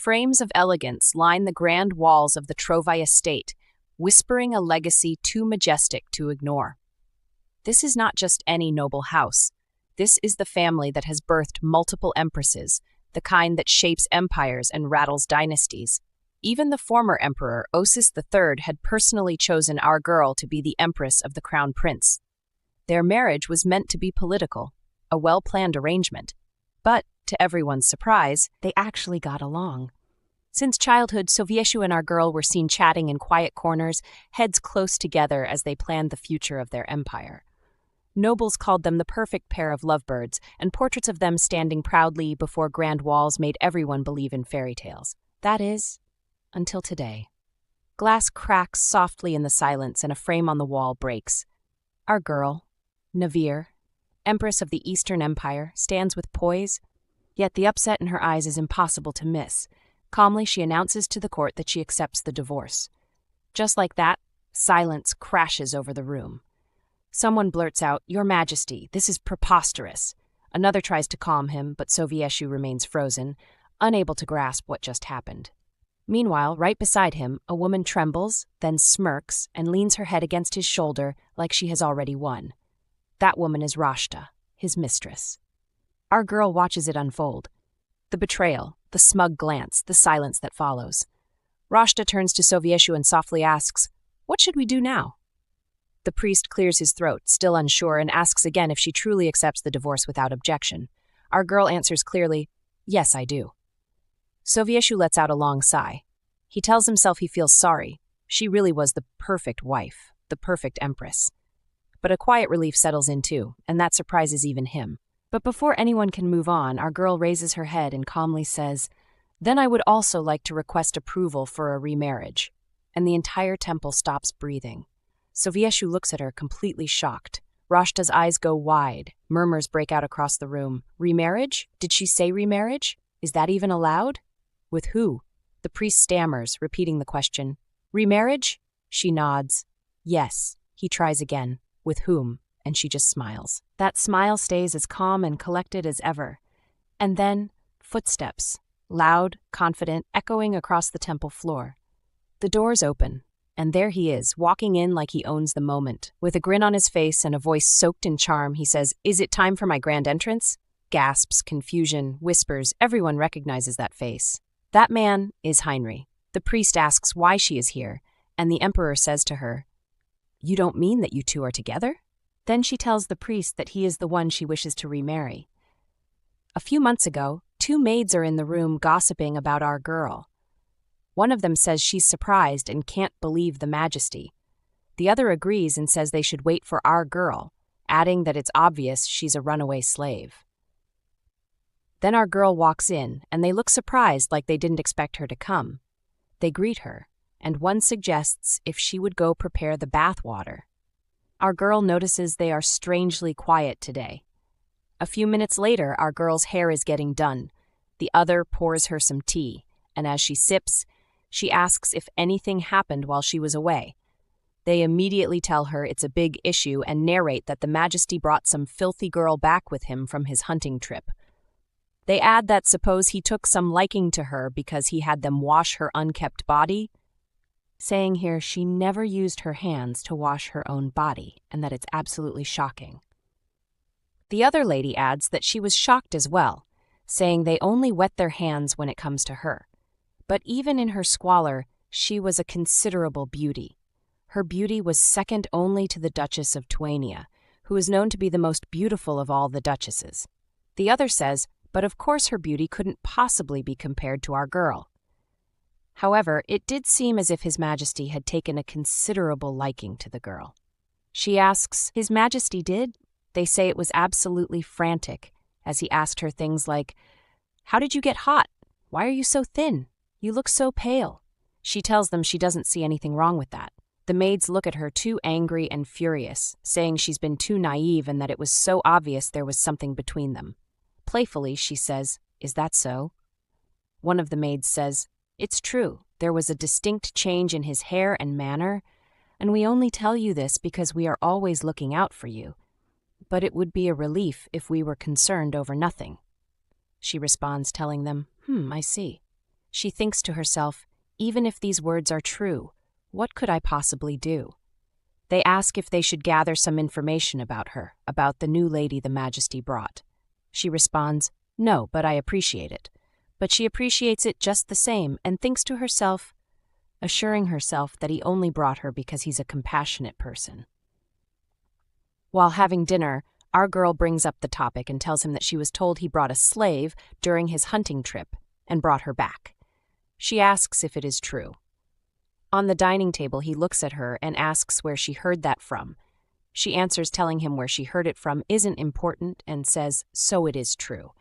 Frames of elegance line the grand walls of the Trovi estate, whispering a legacy too majestic to ignore. This is not just any noble house. This is the family that has birthed multiple empresses, the kind that shapes empires and rattles dynasties. Even the former emperor, Osis III, had personally chosen our girl to be the empress of the crown prince. Their marriage was meant to be political, a well-planned arrangement. But, to everyone's surprise, they actually got along. Since childhood, Sovieshu and our girl were seen chatting in quiet corners, heads close together as they planned the future of their empire. Nobles called them the perfect pair of lovebirds, and portraits of them standing proudly before grand walls made everyone believe in fairy tales. That is, until today. Glass cracks softly in the silence and a frame on the wall breaks. Our girl, Navier, Empress of the Eastern Empire, stands with poise, yet the upset in her eyes is impossible to miss. Calmly, she announces to the court that she accepts the divorce. Just like that, silence crashes over the room. Someone blurts out, "Your Majesty, this is preposterous." Another tries to calm him, but Sovieshu remains frozen, unable to grasp what just happened. Meanwhile, right beside him, a woman trembles, then smirks, and leans her head against his shoulder like she has already won. That woman is Rashta, his mistress. Our girl watches it unfold. The betrayal, the smug glance, the silence that follows. Rashta turns to Sovieshu and softly asks, "What should we do now?" The priest clears his throat, still unsure, and asks again if she truly accepts the divorce without objection. Our girl answers clearly, "Yes, I do." Sovieshu lets out a long sigh. He tells himself he feels sorry. She really was the perfect wife, the perfect empress. But a quiet relief settles in too, and that surprises even him. But before anyone can move on, our girl raises her head and calmly says, "Then I would also like to request approval for a remarriage." And the entire temple stops breathing. Sovieshu looks at her, completely shocked. Rashta's eyes go wide. Murmurs break out across the room. Remarriage? Did she say remarriage? Is that even allowed? With who? The priest stammers, repeating the question. Remarriage? She nods. Yes. He tries again. With whom? And she just smiles. That smile stays as calm and collected as ever. And then, footsteps. Loud, confident, echoing across the temple floor. The doors open. And there he is, walking in like he owns the moment. With a grin on his face and a voice soaked in charm, he says, "Is it time for my grand entrance?" Gasps, confusion, whispers, everyone recognizes that face. That man is Heinrich. The priest asks why she is here, and the emperor says to her, "You don't mean that you two are together?" Then she tells the priest that he is the one she wishes to remarry. A few months ago, two maids are in the room gossiping about our girl. One of them says she's surprised and can't believe the majesty. The other agrees and says they should wait for our girl, adding that it's obvious she's a runaway slave. Then our girl walks in, and they look surprised like they didn't expect her to come. They greet her, and one suggests if she would go prepare the bath water. Our girl notices they are strangely quiet today. A few minutes later, our girl's hair is getting done. The other pours her some tea, and as she sips, she asks if anything happened while she was away. They immediately tell her it's a big issue and narrate that the majesty brought some filthy girl back with him from his hunting trip. They add that suppose he took some liking to her because he had them wash her unkempt body, saying here she never used her hands to wash her own body and that it's absolutely shocking. The other lady adds that she was shocked as well, saying they only wet their hands when it comes to her. But even in her squalor, she was a considerable beauty. Her beauty was second only to the Duchess of Tuania, who is known to be the most beautiful of all the duchesses. The other says, but of course her beauty couldn't possibly be compared to our girl. However, it did seem as if His Majesty had taken a considerable liking to the girl. She asks, His Majesty did? They say it was absolutely frantic, as he asked her things like, "How did you get hot? Why are you so thin? You look so pale." She tells them she doesn't see anything wrong with that. The maids look at her too angry and furious, saying she's been too naive and that it was so obvious there was something between them. Playfully, she says, "Is that so?" One of the maids says, "It's true, there was a distinct change in his hair and manner, and we only tell you this because we are always looking out for you. But it would be a relief if we were concerned over nothing." She responds, telling them, I see." She thinks to herself, even if these words are true, what could I possibly do? They ask if they should gather some information about her, about the new lady the Majesty brought. She responds, no, but I appreciate it. But she appreciates it just the same and thinks to herself, assuring herself that he only brought her because he's a compassionate person. While having dinner, our girl brings up the topic and tells him that she was told he brought a slave during his hunting trip and brought her back. She asks if it is true. On the dining table, he looks at her and asks where she heard that from. She answers, telling him where she heard it from isn't important, and says, so it is true.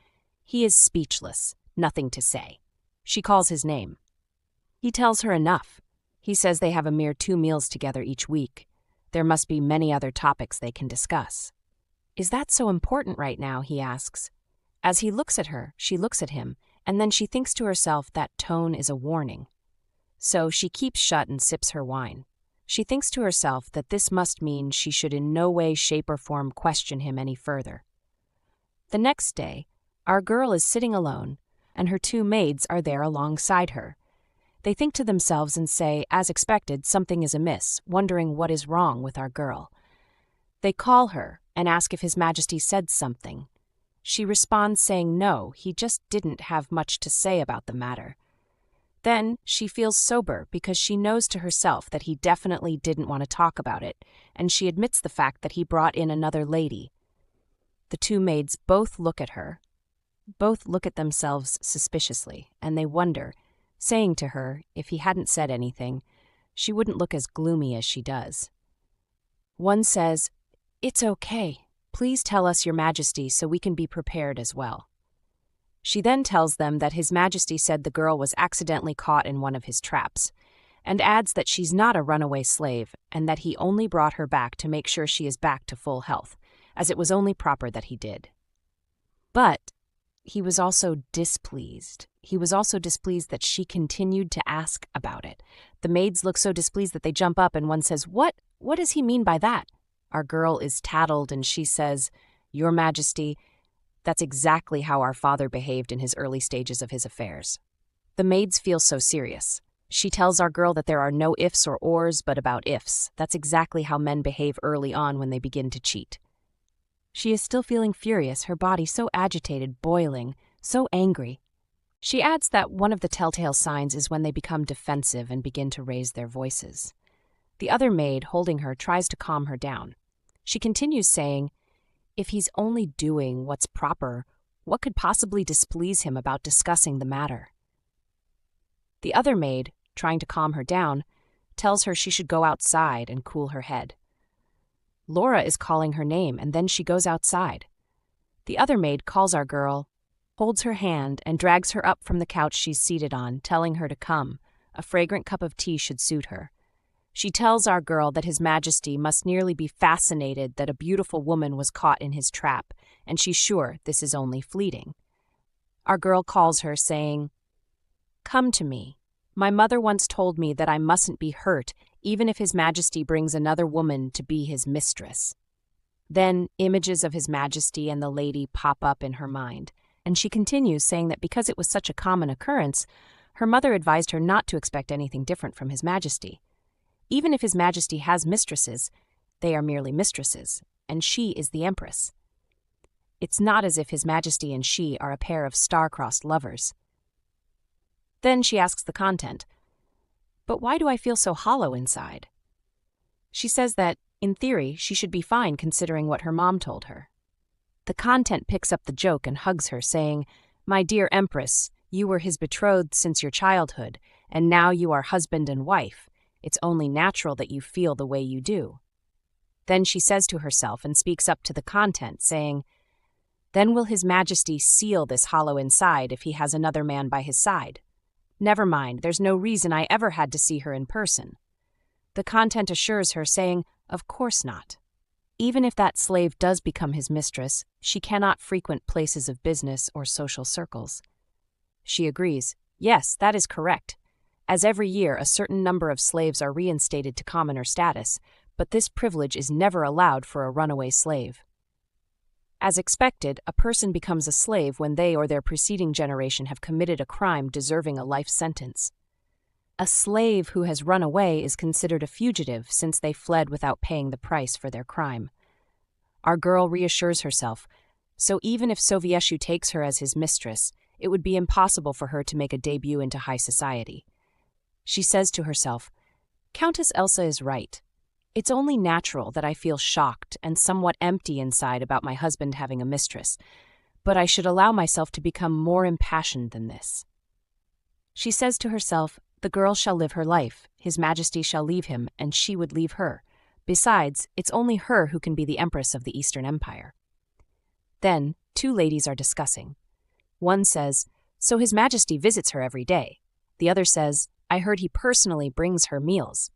He is speechless, nothing to say. She calls his name. He tells her enough. He says they have a mere 2 meals together each week. There must be many other topics they can discuss. Is that so important right now, he asks. As he looks at her, she looks at him, and then she thinks to herself that tone is a warning. So she keeps shut and sips her wine. She thinks to herself that this must mean she should in no way, shape, or form question him any further. The next day, our girl is sitting alone, and her 2 maids are there alongside her. They think to themselves and say, as expected, something is amiss, wondering what is wrong with our girl. They call her and ask if His Majesty said something. She responds saying no, he just didn't have much to say about the matter. Then she feels sober because she knows to herself that he definitely didn't want to talk about it, and she admits the fact that he brought in another lady. The 2 maids both look at her, both look at themselves suspiciously, and they wonder, saying to her, if he hadn't said anything, she wouldn't look as gloomy as she does. One says, it's okay. Please tell us, Your Majesty, so we can be prepared as well. She then tells them that His Majesty said the girl was accidentally caught in one of his traps, and adds that she's not a runaway slave and that he only brought her back to make sure she is back to full health, as it was only proper that he did. But he was also displeased. He was also displeased that she continued to ask about it. The maids look so displeased that they jump up, and one says, What does he mean by that? Our girl is tattled, and she says, Your Majesty, that's exactly how our father behaved in his early stages of his affairs. The maids feel so serious. She tells our girl that there are no ifs or ors, but about ifs. That's exactly how men behave early on when they begin to cheat. She is still feeling furious, her body so agitated, boiling, so angry. She adds that one of the telltale signs is when they become defensive and begin to raise their voices. The other maid, holding her, tries to calm her down. She continues saying, if he's only doing what's proper, what could possibly displease him about discussing the matter? The other maid, trying to calm her down, tells her she should go outside and cool her head. Laura is calling her name, and then she goes outside. The other maid calls our girl, holds her hand, and drags her up from the couch she's seated on, telling her to come. A fragrant cup of tea should suit her. She tells our girl that His Majesty must nearly be fascinated that a beautiful woman was caught in his trap, and she's sure this is only fleeting. Our girl calls her, saying, Come to me. My mother once told me that I mustn't be hurt even if His Majesty brings another woman to be his mistress. Then images of His Majesty and the lady pop up in her mind, and she continues, saying that because it was such a common occurrence, her mother advised her not to expect anything different from His Majesty. Even if His Majesty has mistresses, they are merely mistresses, and she is the Empress. It's not as if His Majesty and she are a pair of star-crossed lovers. Then she asks the content, but why do I feel so hollow inside? She says that, in theory, she should be fine considering what her mom told her. The content picks up the joke and hugs her, saying, My dear Empress, you were his betrothed since your childhood, and now you are husband and wife. It's only natural that you feel the way you do. Then she says to herself and speaks up to the content, saying, Then will His Majesty seal this hollow inside if he has another man by his side? Never mind, there's no reason I ever had to see her in person. The content assures her, saying, Of course not. Even if that slave does become his mistress, she cannot frequent places of business or social circles. She agrees, Yes, that is correct. As every year a certain number of slaves are reinstated to commoner status, but this privilege is never allowed for a runaway slave. As expected, a person becomes a slave when they or their preceding generation have committed a crime deserving a life sentence. A slave who has run away is considered a fugitive since they fled without paying the price for their crime. Our girl reassures herself, so even if Sovieshu takes her as his mistress, it would be impossible for her to make a debut into high society. She says to herself, Countess Elsa is right. It's only natural that I feel shocked and somewhat empty inside about my husband having a mistress, but I should allow myself to become more impassioned than this. She says to herself, the girl shall live her life, His Majesty shall leave him, and she would leave her. Besides, it's only her who can be the Empress of the Eastern Empire. Then, two ladies are discussing. One says, so His Majesty visits her every day. The other says, I heard he personally brings her meals.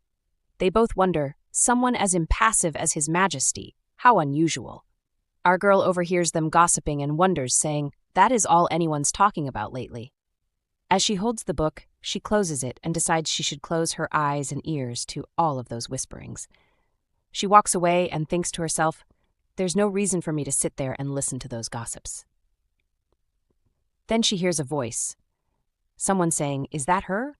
They both wonder, someone as impassive as His Majesty, how unusual. Our girl overhears them gossiping and wonders, saying, that is all anyone's talking about lately. As she holds the book, she closes it and decides she should close her eyes and ears to all of those whisperings. She walks away and thinks to herself, there's no reason for me to sit there and listen to those gossips. Then she hears a voice. Someone saying, is that her?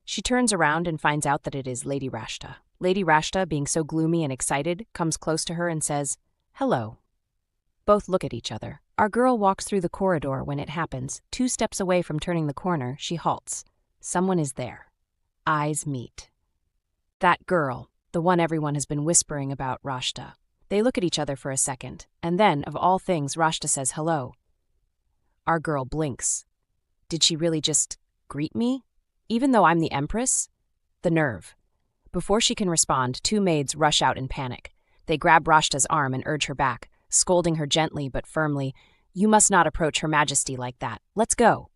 She turns around and finds out that it is Lady Rashta. Lady Rashta, being so gloomy and excited, comes close to her and says, hello. Both look at each other. Our girl walks through the corridor when it happens. 2 steps away from turning the corner, she halts. Someone is there. Eyes meet. That girl, the one everyone has been whispering about, Rashta. They look at each other for a second, and then, of all things, Rashta says hello. Our girl blinks. Did she really just greet me? Even though I'm the Empress? The nerve. Before she can respond, 2 maids rush out in panic. They grab Rashta's arm and urge her back, scolding her gently but firmly, you must not approach Her Majesty like that. Let's go.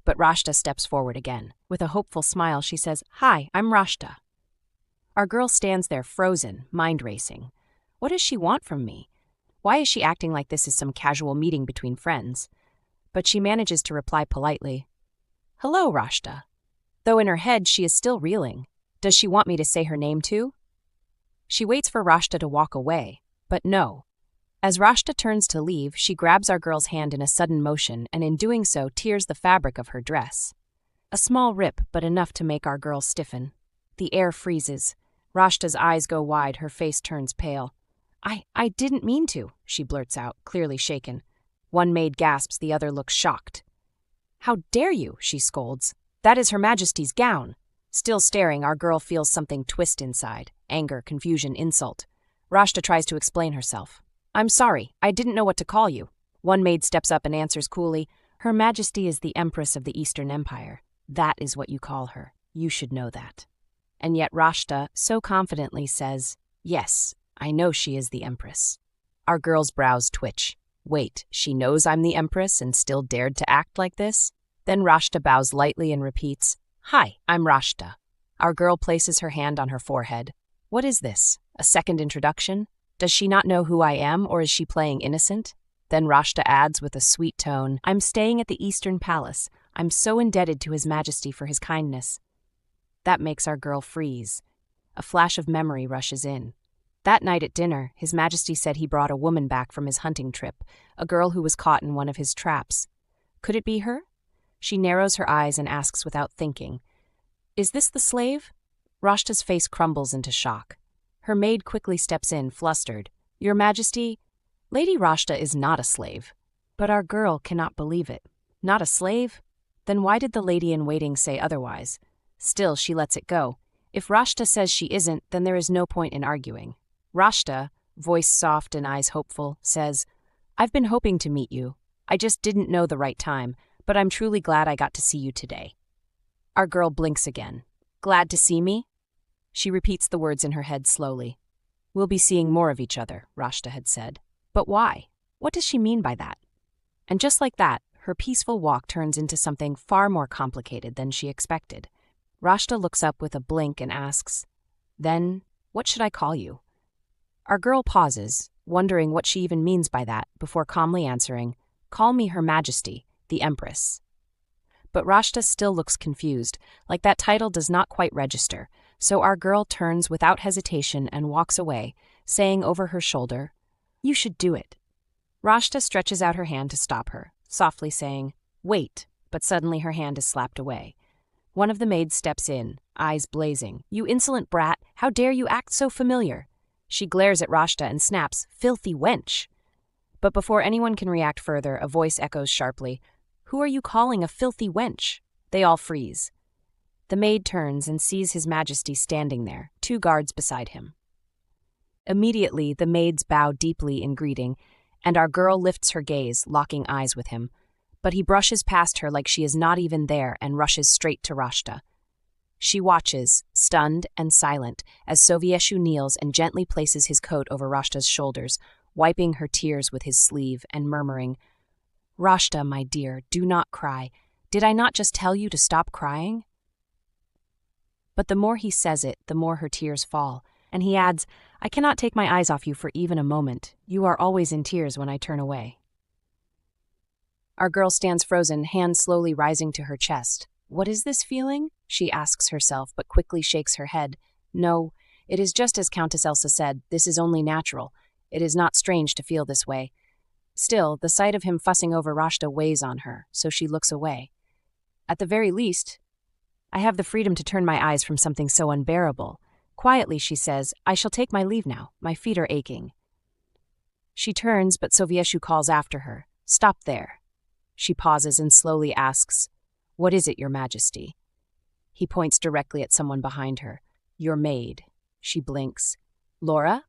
But Rashta steps forward again. With a hopeful smile, she says, hi, I'm Rashta. Our girl stands there frozen, mind racing. What does she want from me? Why is she acting like this is some casual meeting between friends? But she manages to reply politely, hello, Rashta. Though in her head she is still reeling. Does she want me to say her name too? She waits for Rashta to walk away, but no. As Rashta turns to leave, she grabs our girl's hand in a sudden motion and in doing so tears the fabric of her dress. A small rip, but enough to make our girl stiffen. The air freezes. Rashta's eyes go wide, her face turns pale. I didn't mean to, she blurts out, clearly shaken. One maid gasps, the other looks shocked. How dare you, she scolds. That is Her Majesty's gown. Still staring, our girl feels something twist inside. Anger, confusion, insult. Rashta tries to explain herself. I'm sorry, I didn't know what to call you. One maid steps up and answers coolly, Her Majesty is the Empress of the Eastern Empire. That is what you call her. You should know that. And yet Rashta so confidently says, yes, I know she is the Empress. Our girl's brows twitch. Wait, she knows I'm the Empress and still dared to act like this? Then Rashta bows lightly and repeats, hi, I'm Rashta. Our girl places her hand on her forehead. What is this? A second introduction? Does she not know who I am, or is she playing innocent? Then Rashta adds with a sweet tone, I'm staying at the Eastern Palace. I'm so indebted to His Majesty for his kindness. That makes our girl freeze. A flash of memory rushes in. That night at dinner, His Majesty said he brought a woman back from his hunting trip, a girl who was caught in one of his traps. Could it be her? She narrows her eyes and asks without thinking, is this the slave? Rashta's face crumbles into shock. Her maid quickly steps in, flustered. Your Majesty, Lady Rashta is not a slave. But our girl cannot believe it. Not a slave? Then why did the lady-in-waiting say otherwise? Still, she lets it go. If Rashta says she isn't, then there is no point in arguing. Rashta, voice soft and eyes hopeful, says, I've been hoping to meet you. I just didn't know the right time, but I'm truly glad I got to see you today. Our girl blinks again. Glad to see me? She repeats the words in her head slowly. We'll be seeing more of each other, Rashta had said. But why? What does she mean by that? And just like that, her peaceful walk turns into something far more complicated than she expected. Rashta looks up with a blink and asks, then, what should I call you? Our girl pauses, wondering what she even means by that, before calmly answering, call me Her Majesty, the Empress. But Rashta still looks confused, like that title does not quite register, so our girl turns without hesitation and walks away, saying over her shoulder, you should do it. Rashta stretches out her hand to stop her, softly saying, "Wait," but suddenly her hand is slapped away. One of the maids steps in, eyes blazing. "You insolent brat, how dare you act so familiar?" She glares at Rashta and snaps, "Filthy wench!" But before anyone can react further, a voice echoes sharply, "Who are you calling a filthy wench?" They all freeze. The maid turns and sees His Majesty standing there, 2 guards beside him. Immediately, the maids bow deeply in greeting, and our girl lifts her gaze, locking eyes with him. But he brushes past her like she is not even there and rushes straight to Rashta. She watches, stunned and silent, as Sovieshu kneels and gently places his coat over Rashta's shoulders, wiping her tears with his sleeve and murmuring, "Rashta, my dear, do not cry. Did I not just tell you to stop crying?" But the more he says it, the more her tears fall, and he adds, "I cannot take my eyes off you for even a moment. You are always in tears when I turn away." Our girl stands frozen, hands slowly rising to her chest. What is this feeling? She asks herself, but quickly shakes her head. No, it is just as Countess Elsa said, this is only natural. It is not strange to feel this way. Still, the sight of him fussing over Rashta weighs on her, so she looks away. At the very least, I have the freedom to turn my eyes from something so unbearable. Quietly, she says, "I shall take my leave now. My feet are aching." She turns, but Sovieshu calls after her. "Stop there." She pauses and slowly asks, "What is it, Your Majesty?" He points directly at someone behind her. "Your maid." She blinks. "Laura?"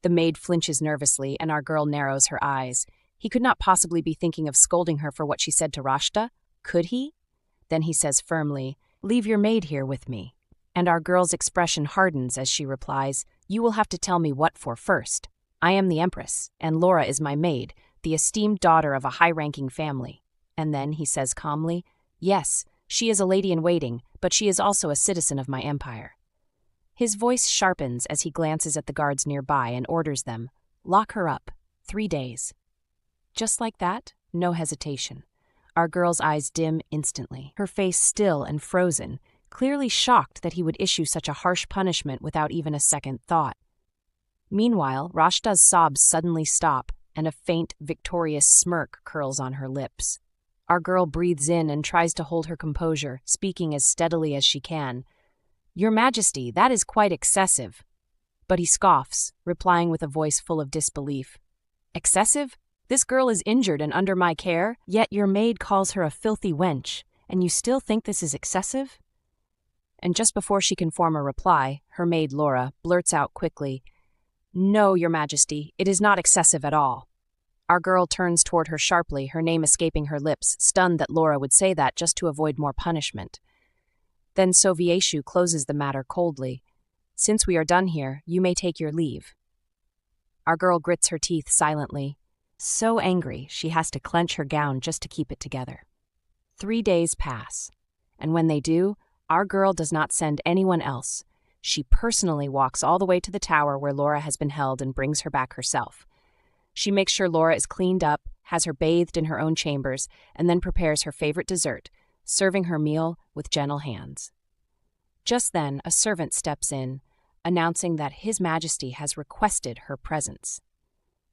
The maid flinches nervously, and our girl narrows her eyes. He could not possibly be thinking of scolding her for what she said to Rashta, could he? Then he says firmly, "Leave your maid here with me." And our girl's expression hardens as she replies, "You will have to tell me what for first. I am the Empress, and Laura is my maid, the esteemed daughter of a high-ranking family." And then he says calmly, "Yes, she is a lady-in-waiting, but she is also a citizen of my empire." His voice sharpens as he glances at the guards nearby and orders them, "Lock her up. 3 days." Just like that, no hesitation. Our girl's eyes dim instantly, her face still and frozen, clearly shocked that he would issue such a harsh punishment without even a second thought. Meanwhile, Rashta's sobs suddenly stop, and a faint, victorious smirk curls on her lips. Our girl breathes in and tries to hold her composure, speaking as steadily as she can. "Your Majesty, that is quite excessive." But he scoffs, replying with a voice full of disbelief. "Excessive? This girl is injured and under my care, yet your maid calls her a filthy wench, and you still think this is excessive?" And just before she can form a reply, her maid Laura blurts out quickly, "No, Your Majesty, it is not excessive at all." Our girl turns toward her sharply, her name escaping her lips, stunned that Laura would say that just to avoid more punishment. Then Sovieshu closes the matter coldly. "Since we are done here, you may take your leave." Our girl grits her teeth silently. So angry, she has to clench her gown just to keep it together. 3 days pass, and when they do, our girl does not send anyone else. She personally walks all the way to the tower where Laura has been held and brings her back herself. She makes sure Laura is cleaned up, has her bathed in her own chambers, and then prepares her favorite dessert, serving her meal with gentle hands. Just then, a servant steps in, announcing that His Majesty has requested her presence.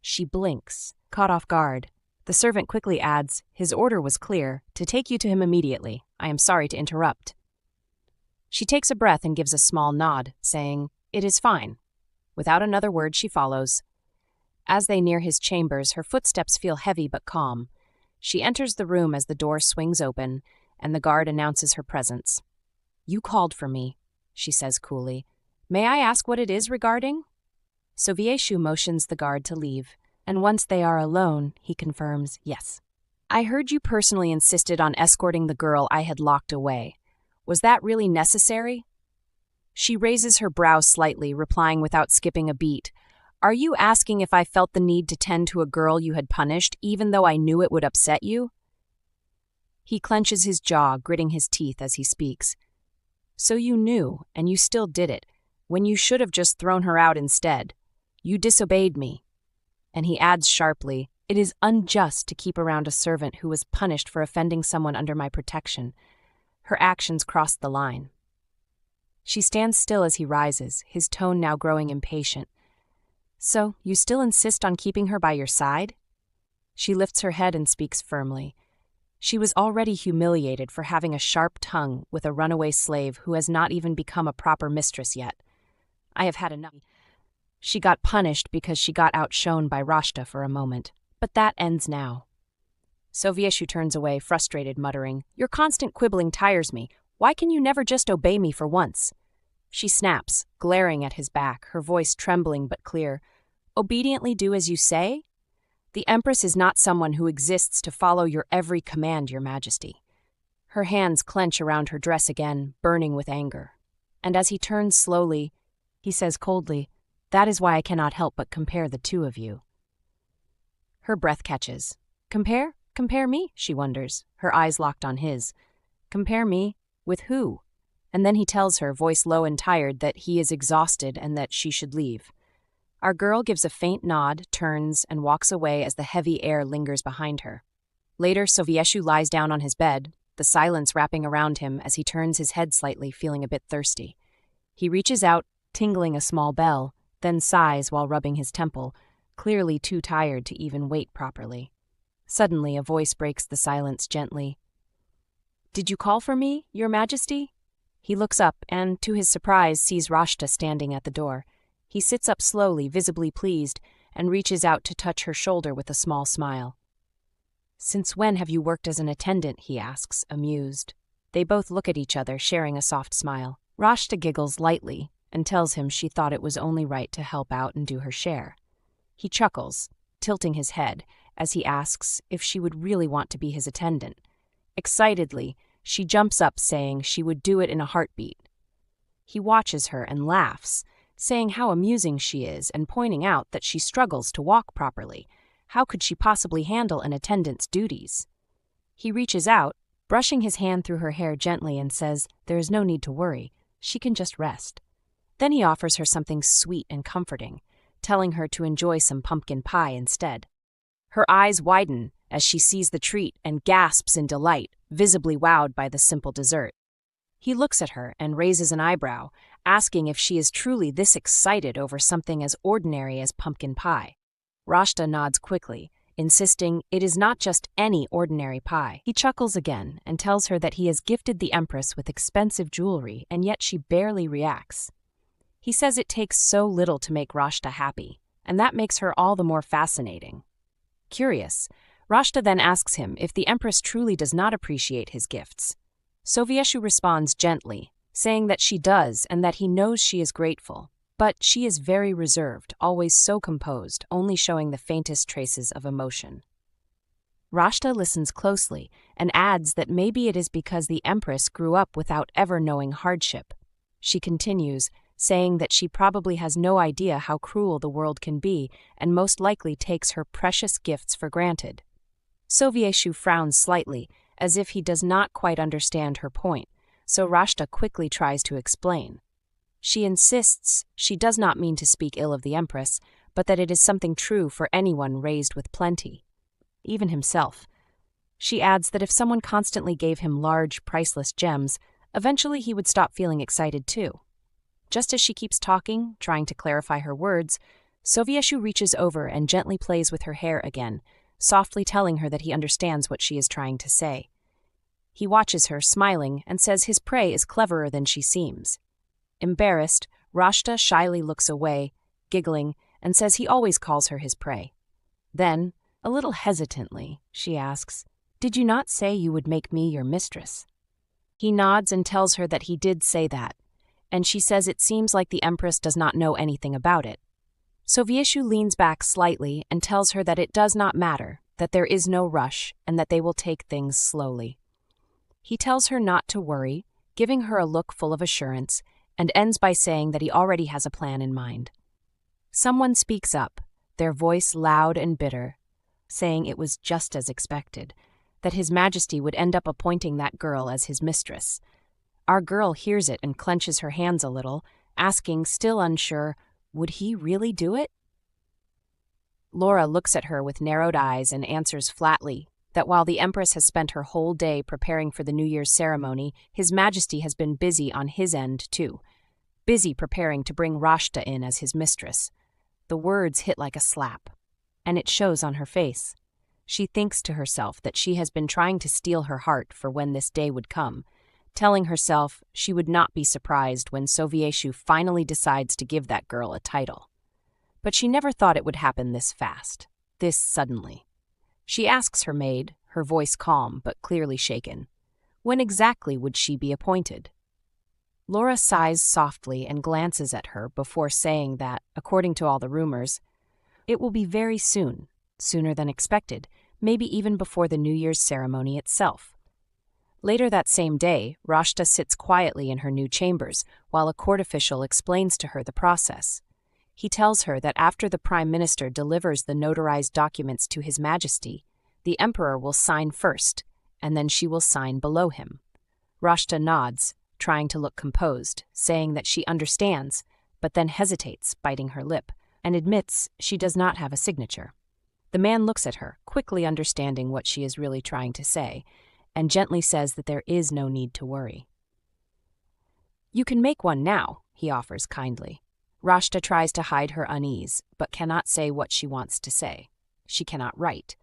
She blinks, caught off guard. The servant quickly adds, "His order was clear, to take you to him immediately. I am sorry to interrupt." She takes a breath and gives a small nod, saying, "It is fine." Without another word, she follows. As they near his chambers, her footsteps feel heavy but calm. She enters the room as the door swings open, and the guard announces her presence. "You called for me," she says coolly. "May I ask what it is regarding?" Sovieshu motions the guard to leave, and once they are alone, he confirms, "Yes. I heard you personally insisted on escorting the girl I had locked away. Was that really necessary?" She raises her brow slightly, replying without skipping a beat, "Are you asking if I felt the need to tend to a girl you had punished, even though I knew it would upset you?" He clenches his jaw, gritting his teeth as he speaks. "So you knew, and you still did it, when you should have just thrown her out instead. You disobeyed me." And he adds sharply, "It is unjust to keep around a servant who was punished for offending someone under my protection." Her actions crossed the line. She stands still as he rises, his tone now growing impatient. "So, you still insist on keeping her by your side?" She lifts her head and speaks firmly. She was already humiliated for having a sharp tongue with a runaway slave who has not even become a proper mistress yet. I have had enough. She got punished because she got outshone by Rashta for a moment, but that ends now. Sovieshu turns away, frustrated, muttering, "Your constant quibbling tires me. Why can you never just obey me for once?" She snaps, glaring at his back, her voice trembling but clear. "Obediently do as you say? The Empress is not someone who exists to follow your every command, Your Majesty." Her hands clench around her dress again, burning with anger. And as he turns slowly, he says coldly, "That is why I cannot help but compare the two of you." Her breath catches. Compare? Compare me? She wonders, her eyes locked on his. Compare me? With who? And then he tells her, voice low and tired, that he is exhausted and that she should leave. Our girl gives a faint nod, turns, and walks away as the heavy air lingers behind her. Later, Sovieshu lies down on his bed, the silence wrapping around him as he turns his head slightly, feeling a bit thirsty. He reaches out, tingling a small bell, then sighs while rubbing his temple, clearly too tired to even wait properly. Suddenly, a voice breaks the silence gently. "Did you call for me, Your Majesty?" He looks up and, to his surprise, sees Rashta standing at the door. He sits up slowly, visibly pleased, and reaches out to touch her shoulder with a small smile. "Since when have you worked as an attendant?" he asks, amused. They both look at each other, sharing a soft smile. Rashta giggles lightly and tells him she thought it was only right to help out and do her share. He chuckles, tilting his head, as he asks if she would really want to be his attendant. Excitedly, she jumps up, saying she would do it in a heartbeat. He watches her and laughs, saying how amusing she is and pointing out that she struggles to walk properly. How could she possibly handle an attendant's duties? He reaches out, brushing his hand through her hair gently, and says there is no need to worry. She can just rest. Then he offers her something sweet and comforting, telling her to enjoy some pumpkin pie instead. Her eyes widen as she sees the treat and gasps in delight, visibly wowed by the simple dessert. He looks at her and raises an eyebrow, asking if she is truly this excited over something as ordinary as pumpkin pie. Rashta nods quickly, insisting it is not just any ordinary pie. He chuckles again and tells her that he has gifted the Empress with expensive jewelry, and yet she barely reacts. He says it takes so little to make Rashta happy, and that makes her all the more fascinating. Curious, Rashta then asks him if the Empress truly does not appreciate his gifts. Sovieshu responds gently, saying that she does and that he knows she is grateful, but she is very reserved, always so composed, only showing the faintest traces of emotion. Rashta listens closely and adds that maybe it is because the Empress grew up without ever knowing hardship. She continues, saying that she probably has no idea how cruel the world can be and most likely takes her precious gifts for granted. Sovieshu frowns slightly, as if he does not quite understand her point, so Rashta quickly tries to explain. She insists she does not mean to speak ill of the Empress, but that it is something true for anyone raised with plenty, even himself. She adds that if someone constantly gave him large, priceless gems, eventually he would stop feeling excited too. Just as she keeps talking, trying to clarify her words, Sovieshu reaches over and gently plays with her hair again, softly telling her that he understands what she is trying to say. He watches her, smiling, and says his prey is cleverer than she seems. Embarrassed, Rashta shyly looks away, giggling, and says he always calls her his prey. Then, a little hesitantly, she asks, "Did you not say you would make me your mistress?" He nods and tells her that he did say that, and she says it seems like the Empress does not know anything about it. Sovieshu leans back slightly and tells her that it does not matter, that there is no rush, and that they will take things slowly. He tells her not to worry, giving her a look full of assurance, and ends by saying that he already has a plan in mind. Someone speaks up, their voice loud and bitter, saying it was just as expected, that His Majesty would end up appointing that girl as his mistress. Our girl hears it and clenches her hands a little, asking, still unsure, would he really do it? Laura looks at her with narrowed eyes and answers flatly that while the Empress has spent her whole day preparing for the New Year's ceremony, His Majesty has been busy on his end too, busy preparing to bring Rashta in as his mistress. The words hit like a slap, and it shows on her face. She thinks to herself that she has been trying to steal her heart for when this day would come, telling herself she would not be surprised when Sovieshu finally decides to give that girl a title. But she never thought it would happen this fast, this suddenly. She asks her maid, her voice calm but clearly shaken, when exactly would she be appointed? Laura sighs softly and glances at her before saying that, according to all the rumors, it will be very soon, sooner than expected, maybe even before the New Year's ceremony itself. Later that same day, Rashta sits quietly in her new chambers while a court official explains to her the process. He tells her that after the Prime Minister delivers the notarized documents to His Majesty, the Emperor will sign first, and then she will sign below him. Rashta nods, trying to look composed, saying that she understands, but then hesitates, biting her lip, and admits she does not have a signature. The man looks at her, quickly understanding what she is really trying to say, and gently says that there is no need to worry. "You can make one now," he offers kindly. Rashta tries to hide her unease, but cannot say what she wants to say. She cannot write.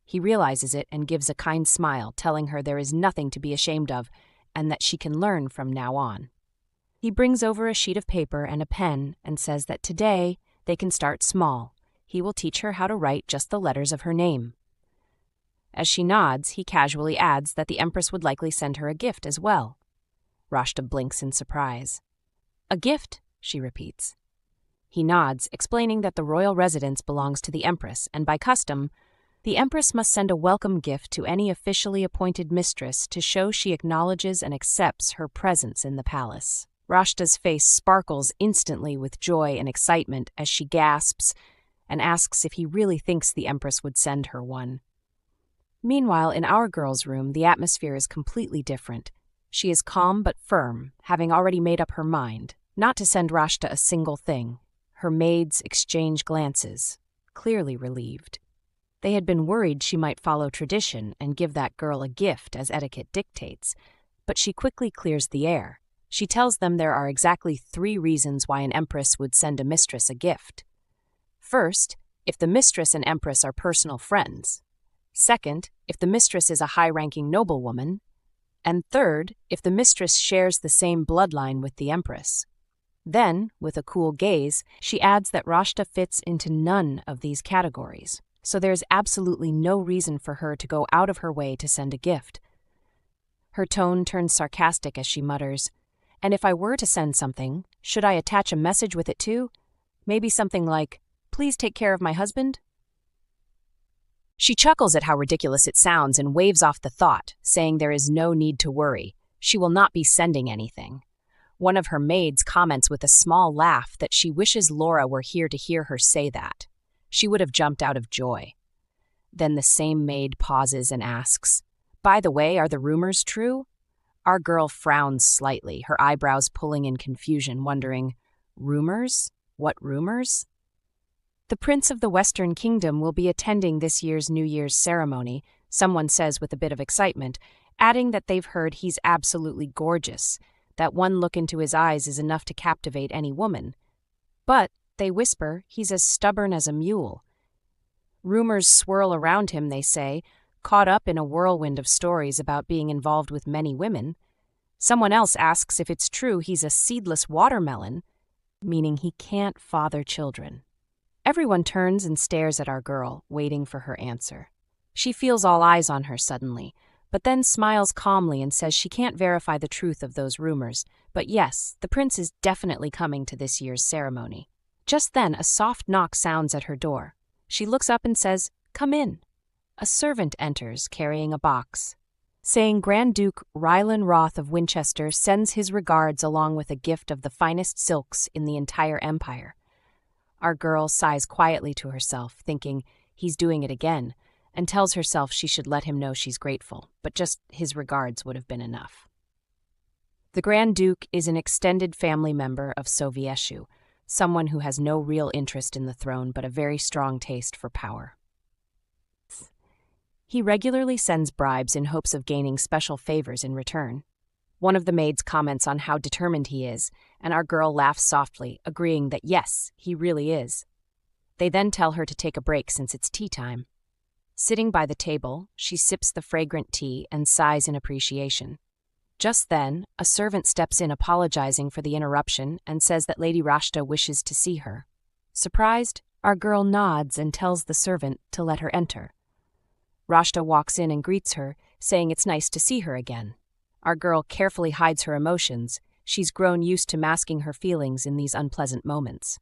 He realizes it and gives a kind smile, telling her there is nothing to be ashamed of and that she can learn from now on. He brings over a sheet of paper and a pen and says that today they can start small. He will teach her how to write just the letters of her name. As she nods, he casually adds that the Empress would likely send her a gift as well. Rashta blinks in surprise. "A gift?" she repeats. He nods, explaining that the royal residence belongs to the Empress, and by custom, the Empress must send a welcome gift to any officially appointed mistress to show she acknowledges and accepts her presence in the palace. Rashta's face sparkles instantly with joy and excitement as she gasps and asks if he really thinks the Empress would send her one. Meanwhile, in our girl's room, the atmosphere is completely different. She is calm but firm, having already made up her mind not to send Rashta a single thing. Her maids exchange glances, clearly relieved. They had been worried she might follow tradition and give that girl a gift as etiquette dictates, but she quickly clears the air. She tells them there are exactly 3 reasons why an empress would send a mistress a gift. First, if the mistress and empress are personal friends. Second, if the mistress is a high-ranking noblewoman. And third, if the mistress shares the same bloodline with the empress. Then, with a cool gaze, she adds that Rashta fits into none of these categories, so there's absolutely no reason for her to go out of her way to send a gift. Her tone turns sarcastic as she mutters, "And if I were to send something, should I attach a message with it too? Maybe something like, 'Please take care of my husband'?" She chuckles at how ridiculous it sounds and waves off the thought, saying there is no need to worry. She will not be sending anything. One of her maids comments with a small laugh that she wishes Laura were here to hear her say that. She would have jumped out of joy. Then the same maid pauses and asks, "By the way, are the rumors true?" Our girl frowns slightly, her eyebrows pulling in confusion, wondering, "Rumors? What rumors?" "The Prince of the Western Kingdom will be attending this year's New Year's ceremony," someone says with a bit of excitement, adding that they've heard he's absolutely gorgeous, that one look into his eyes is enough to captivate any woman. But, they whisper, he's as stubborn as a mule. Rumors swirl around him, they say, caught up in a whirlwind of stories about being involved with many women. Someone else asks if it's true he's a seedless watermelon, meaning he can't father children. Everyone turns and stares at our girl, waiting for her answer. She feels all eyes on her suddenly, but then smiles calmly and says she can't verify the truth of those rumors, but yes, the prince is definitely coming to this year's ceremony. Just then, a soft knock sounds at her door. She looks up and says, "Come in." A servant enters, carrying a box, saying Grand Duke Rylan Roth of Winchester sends his regards along with a gift of the finest silks in the entire empire. Our girl sighs quietly to herself, thinking he's doing it again, and tells herself she should let him know she's grateful, but just his regards would have been enough. The Grand Duke is an extended family member of Sovieshu, someone who has no real interest in the throne but a very strong taste for power. He regularly sends bribes in hopes of gaining special favors in return. One of the maids comments on how determined he is, and our girl laughs softly, agreeing that yes, he really is. They then tell her to take a break since it's tea time. Sitting by the table, she sips the fragrant tea and sighs in appreciation. Just then, a servant steps in apologizing for the interruption and says that Lady Rashta wishes to see her. Surprised, our girl nods and tells the servant to let her enter. Rashta walks in and greets her, saying it's nice to see her again. Our girl carefully hides her emotions. She's grown used to masking her feelings in these unpleasant moments.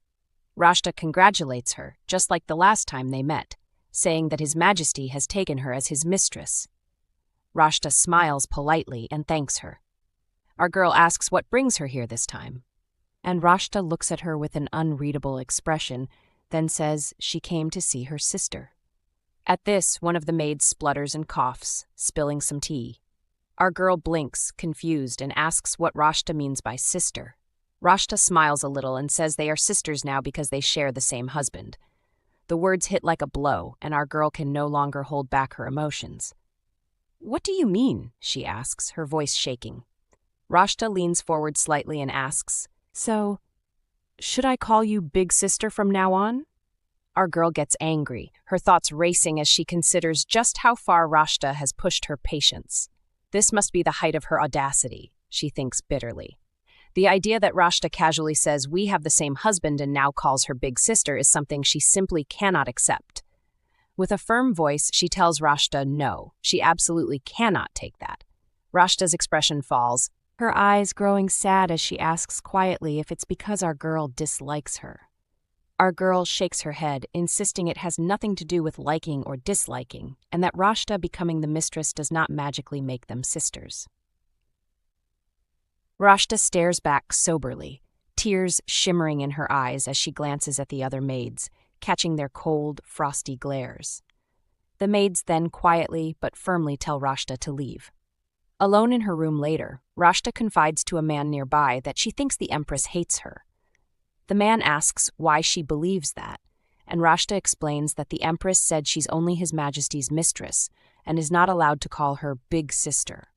Rashta congratulates her, just like the last time they met, saying that His Majesty has taken her as his mistress. Rashta smiles politely and thanks her. Our girl asks what brings her here this time, and Rashta looks at her with an unreadable expression, then says she came to see her sister. At this, one of the maids splutters and coughs, spilling some tea. Our girl blinks, confused, and asks what Rashta means by sister. Rashta smiles a little and says they are sisters now because they share the same husband. The words hit like a blow, and our girl can no longer hold back her emotions. "What do you mean?" she asks, her voice shaking. Rashta leans forward slightly and asks, "So, should I call you Big Sister from now on?" Our girl gets angry, her thoughts racing as she considers just how far Rashta has pushed her patience. This must be the height of her audacity, she thinks bitterly. The idea that Rashta casually says we have the same husband and now calls her big sister is something she simply cannot accept. With a firm voice, she tells Rashta no, she absolutely cannot take that. Rashta's expression falls, her eyes growing sad as she asks quietly if it's because our girl dislikes her. Our girl shakes her head, insisting it has nothing to do with liking or disliking, and that Rashta becoming the mistress does not magically make them sisters. Rashta stares back soberly, tears shimmering in her eyes as she glances at the other maids, catching their cold, frosty glares. The maids then quietly but firmly tell Rashta to leave. Alone in her room later, Rashta confides to a man nearby that she thinks the Empress hates her. The man asks why she believes that, and Rashta explains that the Empress said she's only His Majesty's mistress and is not allowed to call her big sister.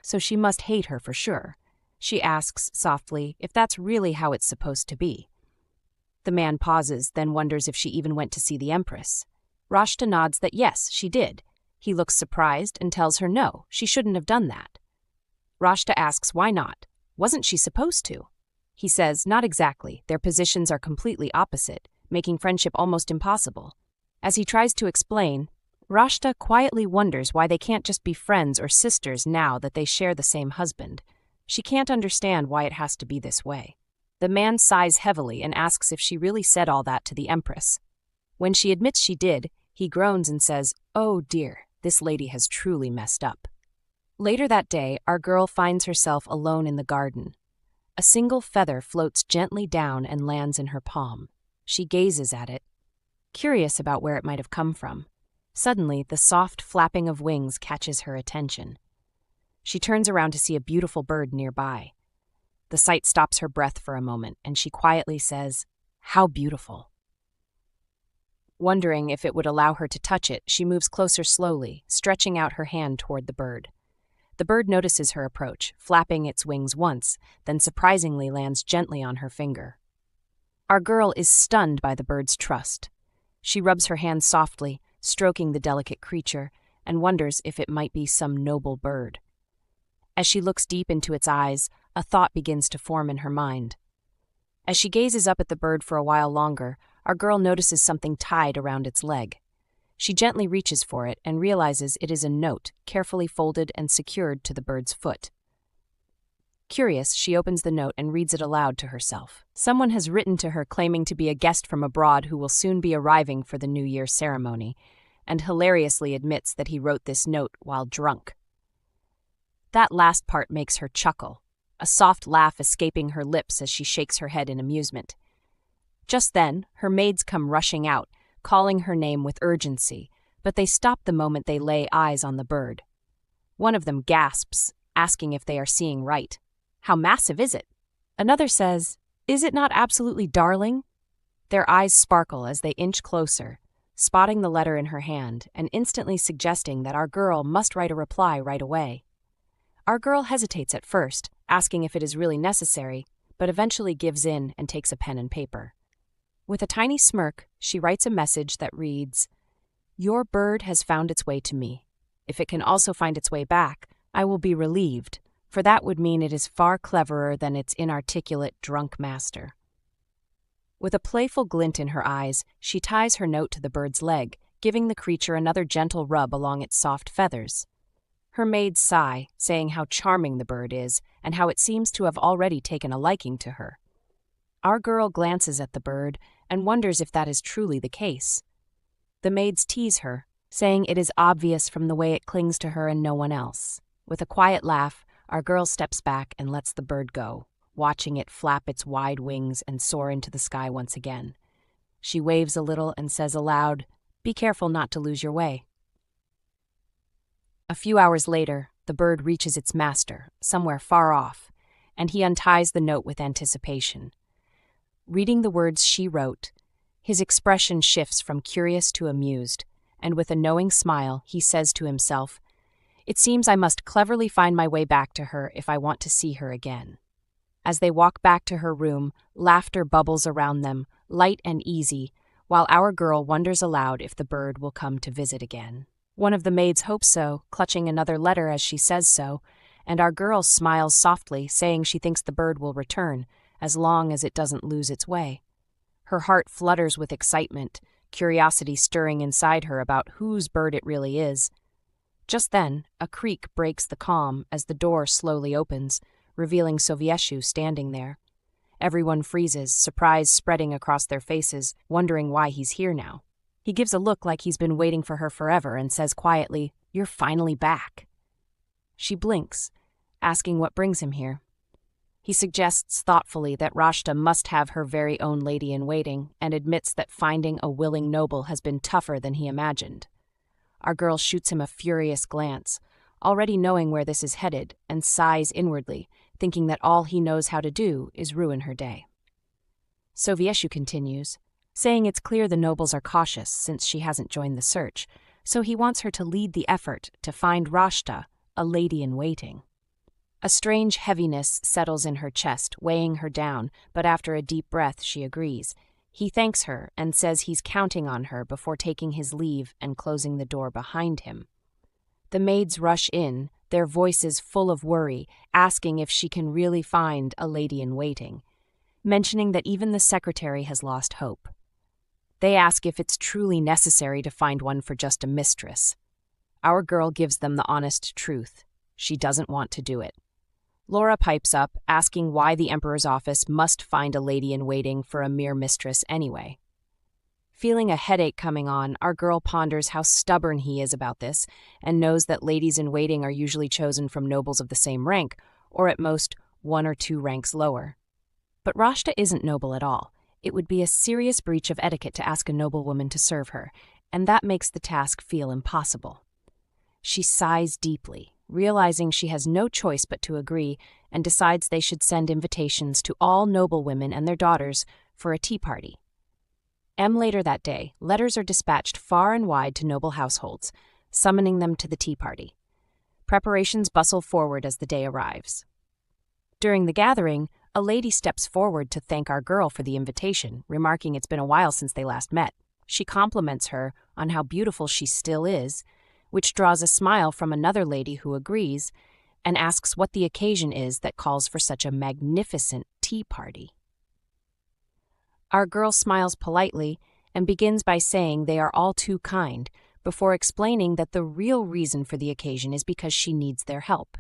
So she must hate her for sure. She asks softly if that's really how it's supposed to be. The man pauses, then wonders if she even went to see the Empress. Rashta nods that yes, she did. He looks surprised and tells her no, she shouldn't have done that. Rashta asks why not. Wasn't she supposed to? He says not exactly, their positions are completely opposite, making friendship almost impossible. As he tries to explain, Rashta quietly wonders why they can't just be friends or sisters now that they share the same husband. She can't understand why it has to be this way. The man sighs heavily and asks if she really said all that to the Empress. When she admits she did, he groans and says, "Oh dear, this lady has truly messed up." Later that day, our girl finds herself alone in the garden. A single feather floats gently down and lands in her palm. She gazes at it, curious about where it might have come from. Suddenly, the soft flapping of wings catches her attention. She turns around to see a beautiful bird nearby. The sight stops her breath for a moment, and she quietly says, "How beautiful." Wondering if it would allow her to touch it, she moves closer slowly, stretching out her hand toward the bird. The bird notices her approach, flapping its wings once, then surprisingly lands gently on her finger. Our girl is stunned by the bird's trust. She rubs her hand softly, stroking the delicate creature, and wonders if it might be some noble bird. As she looks deep into its eyes, a thought begins to form in her mind. As she gazes up at the bird for a while longer, our girl notices something tied around its leg. She gently reaches for it and realizes it is a note, carefully folded and secured to the bird's foot. Curious, she opens the note and reads it aloud to herself. Someone has written to her claiming to be a guest from abroad who will soon be arriving for the New Year ceremony, and hilariously admits that he wrote this note while drunk. That last part makes her chuckle, a soft laugh escaping her lips as she shakes her head in amusement. Just then, her maids come rushing out, calling her name with urgency, but they stop the moment they lay eyes on the bird. One of them gasps, asking if they are seeing right. "How massive is it?" Another says, "Is it not absolutely darling?" Their eyes sparkle as they inch closer, spotting the letter in her hand and instantly suggesting that our girl must write a reply right away. Our girl hesitates at first, asking if it is really necessary, but eventually gives in and takes a pen and paper. With a tiny smirk, she writes a message that reads, "Your bird has found its way to me. If it can also find its way back, I will be relieved, for that would mean it is far cleverer than its inarticulate drunk master." With a playful glint in her eyes, she ties her note to the bird's leg, giving the creature another gentle rub along its soft feathers. Her maids sigh, saying how charming the bird is and how it seems to have already taken a liking to her. Our girl glances at the bird and wonders if that is truly the case. The maids tease her, saying it is obvious from the way it clings to her and no one else. With a quiet laugh, our girl steps back and lets the bird go, watching it flap its wide wings and soar into the sky once again. She waves a little and says aloud, "Be careful not to lose your way." A few hours later, the bird reaches its master, somewhere far off, and he unties the note with anticipation. Reading the words she wrote, his expression shifts from curious to amused, and with a knowing smile, he says to himself, "It seems I must cleverly find my way back to her if I want to see her again." As they walk back to her room, laughter bubbles around them, light and easy, while our girl wonders aloud if the bird will come to visit again. One of the maids hopes so, clutching another letter as she says so, and our girl smiles softly, saying she thinks the bird will return, as long as it doesn't lose its way. Her heart flutters with excitement, curiosity stirring inside her about whose bird it really is. Just then, a creak breaks the calm as the door slowly opens, revealing Sovieshu standing there. Everyone freezes, surprise spreading across their faces, wondering why he's here now. He gives a look like he's been waiting for her forever and says quietly, "You're finally back." She blinks, asking what brings him here. He suggests thoughtfully that Rashta must have her very own lady-in-waiting and admits that finding a willing noble has been tougher than he imagined. Our girl shoots him a furious glance, already knowing where this is headed, and sighs inwardly, thinking that all he knows how to do is ruin her day. Sovieshu continues, saying it's clear the nobles are cautious since she hasn't joined the search, so he wants her to lead the effort to find Rashta, a lady-in-waiting. A strange heaviness settles in her chest, weighing her down, but after a deep breath she agrees. He thanks her and says he's counting on her before taking his leave and closing the door behind him. The maids rush in, their voices full of worry, asking if she can really find a lady-in-waiting, mentioning that even the secretary has lost hope. They ask if it's truly necessary to find one for just a mistress. Our girl gives them the honest truth. She doesn't want to do it. Laura pipes up, asking why the emperor's office must find a lady-in-waiting for a mere mistress anyway. Feeling a headache coming on, our girl ponders how stubborn he is about this and knows that ladies-in-waiting are usually chosen from nobles of the same rank, or at most 1 or 2 ranks lower. But Rashta isn't noble at all. It would be a serious breach of etiquette to ask a noblewoman to serve her, and that makes the task feel impossible. She sighs deeply, realizing she has no choice but to agree, and decides they should send invitations to all noblewomen and their daughters for a tea party. Later that day, letters are dispatched far and wide to noble households, summoning them to the tea party. Preparations bustle forward as the day arrives. During the gathering, a lady steps forward to thank our girl for the invitation, remarking it's been a while since they last met. She compliments her on how beautiful she still is, which draws a smile from another lady who agrees, and asks what the occasion is that calls for such a magnificent tea party. Our girl smiles politely and begins by saying they are all too kind, before explaining that the real reason for the occasion is because she needs their help.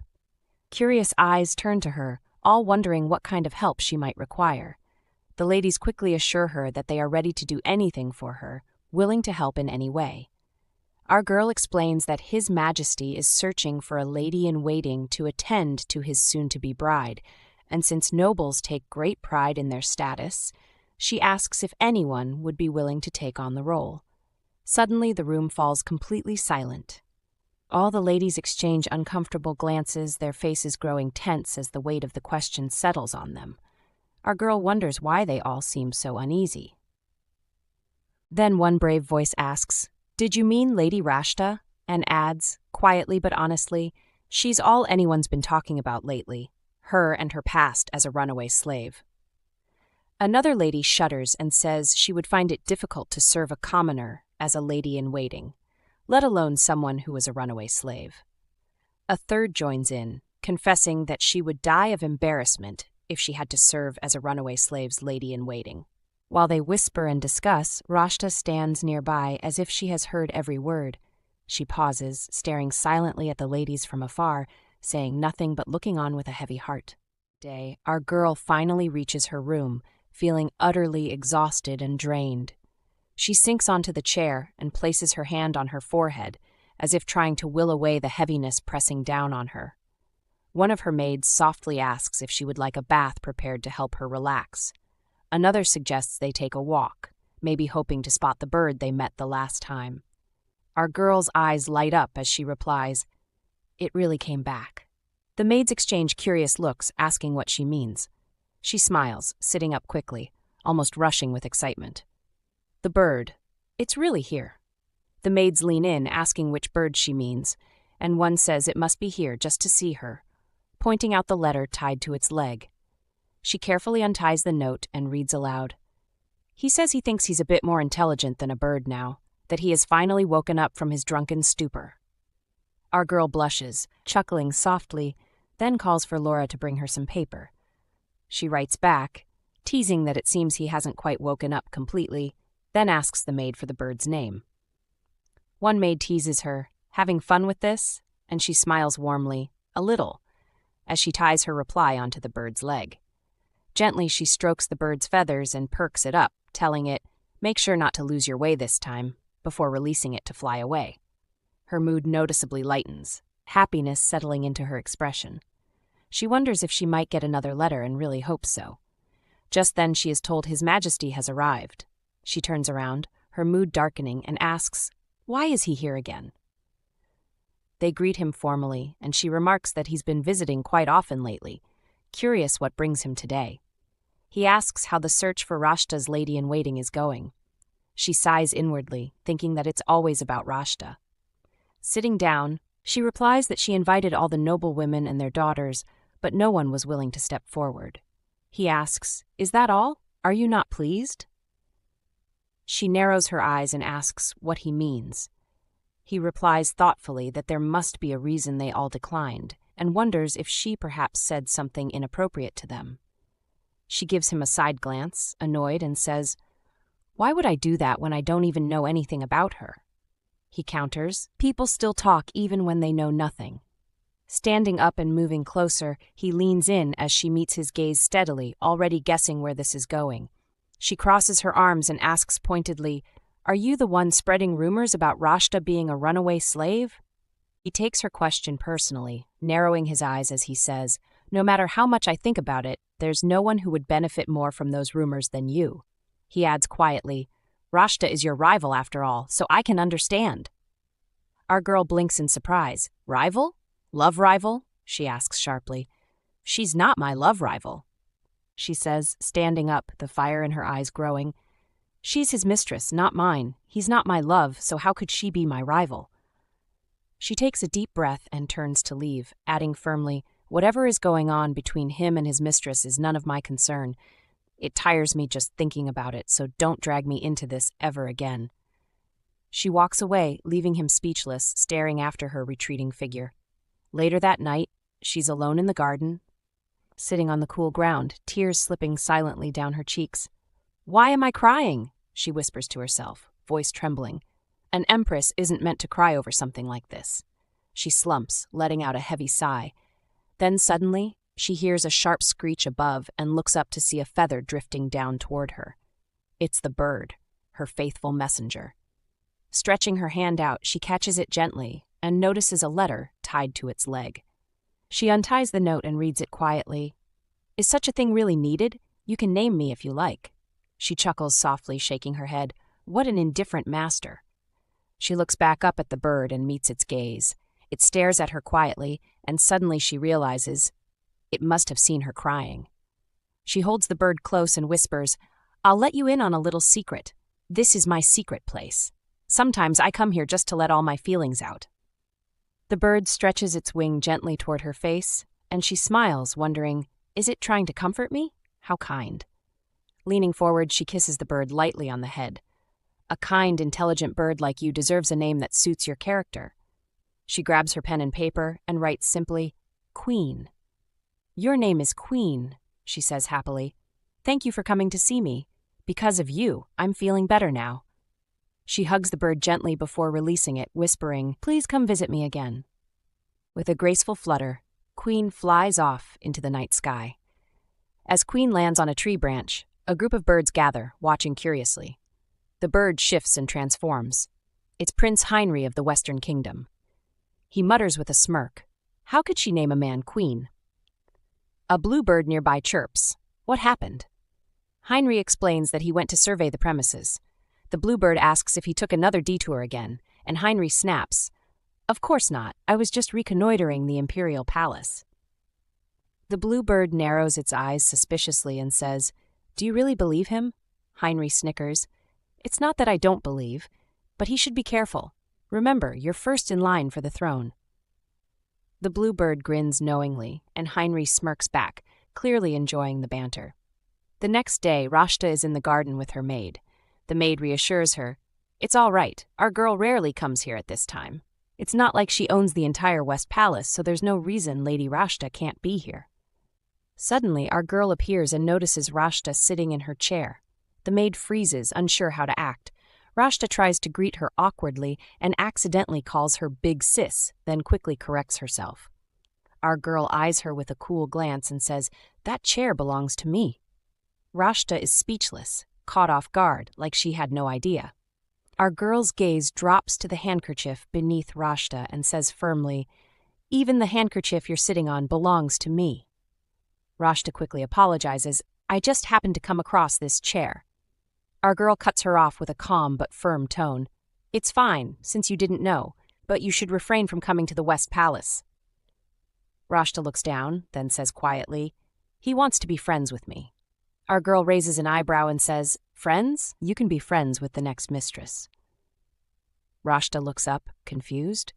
Curious eyes turn to her, all wondering what kind of help she might require. The ladies quickly assure her that they are ready to do anything for her, willing to help in any way. Our girl explains that His Majesty is searching for a lady-in-waiting to attend to his soon-to-be bride, and since nobles take great pride in their status, she asks if anyone would be willing to take on the role. Suddenly, the room falls completely silent. All the ladies exchange uncomfortable glances, their faces growing tense as the weight of the question settles on them. Our girl wonders why they all seem so uneasy. Then one brave voice asks, "Did you mean Lady Rashta?" and adds, quietly but honestly, "She's all anyone's been talking about lately, her and her past as a runaway slave." Another lady shudders and says she would find it difficult to serve a commoner as a lady-in-waiting. let alone someone who was a runaway slave. A third joins in, confessing that she would die of embarrassment if she had to serve as a runaway slave's lady-in-waiting. While they whisper and discuss, Rashta stands nearby as if she has heard every word. She pauses, staring silently at the ladies from afar, saying nothing but looking on with a heavy heart. Our girl finally reaches her room, feeling utterly exhausted and drained. She sinks onto the chair and places her hand on her forehead, as if trying to will away the heaviness pressing down on her. One of her maids softly asks if she would like a bath prepared to help her relax. Another suggests they take a walk, maybe hoping to spot the bird they met the last time. Our girl's eyes light up as she replies, "It really came back." The maids exchange curious looks, asking what she means. She smiles, sitting up quickly, almost rushing with excitement. "The bird. It's really here." The maids lean in, asking which bird she means, and one says it must be here just to see her, pointing out the letter tied to its leg. She carefully unties the note and reads aloud. He says he thinks he's a bit more intelligent than a bird now, that he has finally woken up from his drunken stupor. Our girl blushes, chuckling softly, then calls for Laura to bring her some paper. She writes back, teasing that it seems he hasn't quite woken up completely, then asks the maid for the bird's name. One maid teases her, "Having fun with this?" and she smiles warmly, a little, as she ties her reply onto the bird's leg. Gently, she strokes the bird's feathers and perks it up, telling it, "Make sure not to lose your way this time," before releasing it to fly away. Her mood noticeably lightens, happiness settling into her expression. She wonders if she might get another letter and really hopes so. Just then she is told His Majesty has arrived. She turns around, her mood darkening, and asks, "Why is he here again?" They greet him formally, and she remarks that he's been visiting quite often lately, curious what brings him today. He asks how the search for Rashta's lady-in-waiting is going. She sighs inwardly, thinking that it's always about Rashta. Sitting down, she replies that she invited all the noble women and their daughters, but no one was willing to step forward. He asks, "Is that all? Are you not pleased?" She narrows her eyes and asks what he means. He replies thoughtfully that there must be a reason they all declined, and wonders if she perhaps said something inappropriate to them. She gives him a side glance, annoyed, and says, "Why would I do that when I don't even know anything about her?" He counters, "People still talk even when they know nothing." Standing up and moving closer, he leans in as she meets his gaze steadily, already guessing where this is going. She crosses her arms and asks pointedly, "Are you the one spreading rumors about Rashta being a runaway slave?" He takes her question personally, narrowing his eyes as he says, "No matter how much I think about it, there's no one who would benefit more from those rumors than you." He adds quietly, "Rashta is your rival after all, so I can understand." Our girl blinks in surprise. "Rival? Love rival?" she asks sharply. "She's not my love rival," she says, standing up, the fire in her eyes growing. "She's his mistress, not mine. He's not my love, so how could she be my rival?" She takes a deep breath and turns to leave, adding firmly, "Whatever is going on between him and his mistress is none of my concern. It tires me just thinking about it, so don't drag me into this ever again." She walks away, leaving him speechless, staring after her retreating figure. Later that night, she's alone in the garden, sitting on the cool ground, tears slipping silently down her cheeks. "Why am I crying?" she whispers to herself, voice trembling. An empress isn't meant to cry over something like this. She slumps, letting out a heavy sigh. Then suddenly, she hears a sharp screech above and looks up to see a feather drifting down toward her. It's the bird, her faithful messenger. Stretching her hand out, she catches it gently and notices a letter tied to its leg. She unties the note and reads it quietly. "Is such a thing really needed? You can name me if you like." She chuckles softly, shaking her head. What an indifferent master. She looks back up at the bird and meets its gaze. It stares at her quietly, and suddenly she realizes it must have seen her crying. She holds the bird close and whispers, "I'll let you in on a little secret. This is my secret place. Sometimes I come here just to let all my feelings out." The bird stretches its wing gently toward her face, and she smiles, wondering, is it trying to comfort me? How kind. Leaning forward, she kisses the bird lightly on the head. A kind, intelligent bird like you deserves a name that suits your character. She grabs her pen and paper and writes simply, Queen. Your name is Queen, she says happily. Thank you for coming to see me. Because of you, I'm feeling better now. She hugs the bird gently before releasing it, whispering, Please come visit me again. With a graceful flutter, Queen flies off into the night sky. As Queen lands on a tree branch, a group of birds gather, watching curiously. The bird shifts and transforms. It's Prince Heinrich of the Western Kingdom. He mutters with a smirk. How could she name a man Queen? A bluebird nearby chirps. What happened? Heinrich explains that he went to survey the premises. The bluebird asks if he took another detour again, and Heinrich snaps. Of course not. I was just reconnoitering the imperial palace. The bluebird narrows its eyes suspiciously and says, Do you really believe him? Heinrich snickers. It's not that I don't believe, but he should be careful. Remember, you're first in line for the throne. The bluebird grins knowingly, and Heinrich smirks back, clearly enjoying the banter. The next day, Rashta is in the garden with her maid. The maid reassures her, It's all right. Our girl rarely comes here at this time. It's not like she owns the entire West Palace, so there's no reason Lady Rashta can't be here. Suddenly, our girl appears and notices Rashta sitting in her chair. The maid freezes, unsure how to act. Rashta tries to greet her awkwardly and accidentally calls her Big Sis, then quickly corrects herself. Our girl eyes her with a cool glance and says, That chair belongs to me. Rashta is speechless, caught off guard, like she had no idea. Our girl's gaze drops to the handkerchief beneath Rashta and says firmly, Even the handkerchief you're sitting on belongs to me. Rashta quickly apologizes, I just happened to come across this chair. Our girl cuts her off with a calm but firm tone. It's fine, since you didn't know, but you should refrain from coming to the West Palace. Rashta looks down, then says quietly, He wants to be friends with me. Our girl raises an eyebrow and says, Friends? You can be friends with the next mistress. Rashta looks up, confused.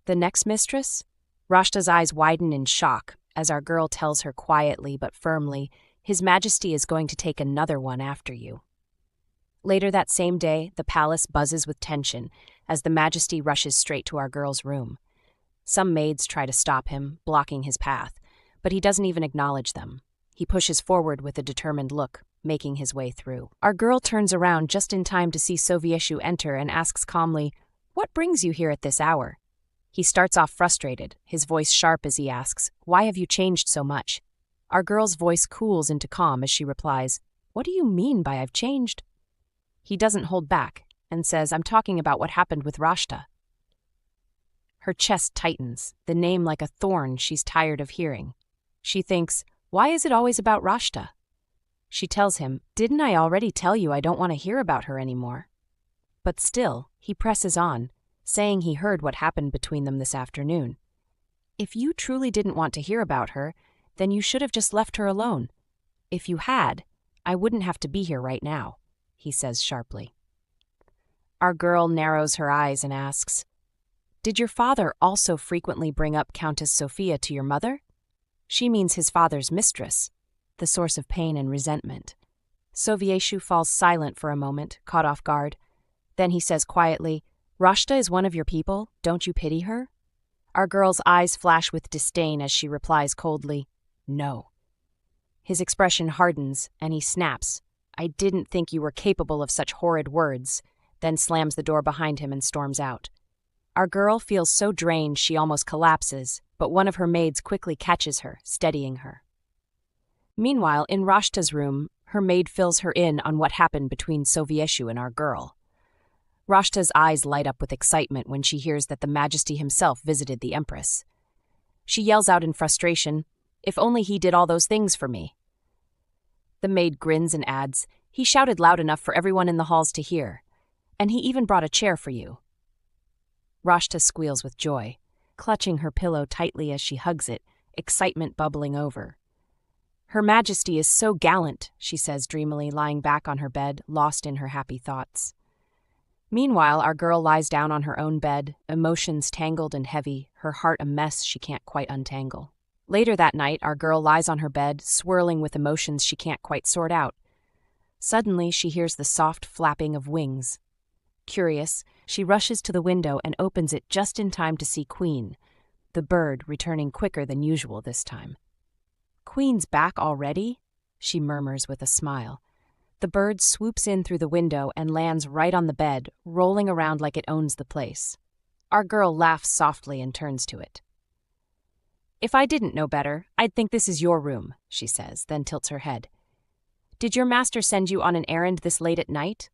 The next mistress? Rashta's eyes widen in shock as our girl tells her quietly but firmly, His Majesty is going to take another one after you. Later that same day, the palace buzzes with tension as the Majesty rushes straight to our girl's room. Some maids try to stop him, blocking his path, but he doesn't even acknowledge them. He pushes forward with a determined look, making his way through. Our girl turns around just in time to see Sovieshu enter and asks calmly, What brings you here at this hour? He starts off frustrated, his voice sharp as he asks, Why have you changed so much? Our girl's voice cools into calm as she replies, What do you mean by I've changed? He doesn't hold back and says, I'm talking about what happened with Rashta. Her chest tightens, the name like a thorn she's tired of hearing. She thinks, Why is it always about Rashta? She tells him, Didn't I already tell you I don't want to hear about her anymore? But still, he presses on, saying he heard what happened between them this afternoon. If you truly didn't want to hear about her, then you should have just left her alone. If you had, I wouldn't have to be here right now, he says sharply. Our girl narrows her eyes and asks, Did your father also frequently bring up Countess Sophia to your mother? She means his father's mistress, the source of pain and resentment. Sovieshu falls silent for a moment, caught off guard. Then he says quietly, Rashta is one of your people, don't you pity her? Our girl's eyes flash with disdain as she replies coldly, No. His expression hardens, and he snaps, I didn't think you were capable of such horrid words, then slams the door behind him and storms out. Our girl feels so drained she almost collapses, but one of her maids quickly catches her, steadying her. Meanwhile, in Rashta's room, her maid fills her in on what happened between Sovieshu and our girl. Rashta's eyes light up with excitement when she hears that the Majesty himself visited the Empress. She yells out in frustration, If only he did all those things for me. The maid grins and adds, He shouted loud enough for everyone in the halls to hear. And he even brought a chair for you. Rashta squeals with joy, clutching her pillow tightly as she hugs it, excitement bubbling over. Her Majesty is so gallant, she says dreamily, lying back on her bed, lost in her happy thoughts. Meanwhile, our girl lies down on her own bed, emotions tangled and heavy, her heart a mess she can't quite untangle. Later that night, our girl lies on her bed, swirling with emotions she can't quite sort out. Suddenly, she hears the soft flapping of wings. Curious, she rushes to the window and opens it just in time to see Queen, the bird returning quicker than usual this time. "Queen's back already?" she murmurs with a smile. The bird swoops in through the window and lands right on the bed, rolling around like it owns the place. Our girl laughs softly and turns to it. "If I didn't know better, I'd think this is your room," she says, then tilts her head. "Did your master send you on an errand this late at night?"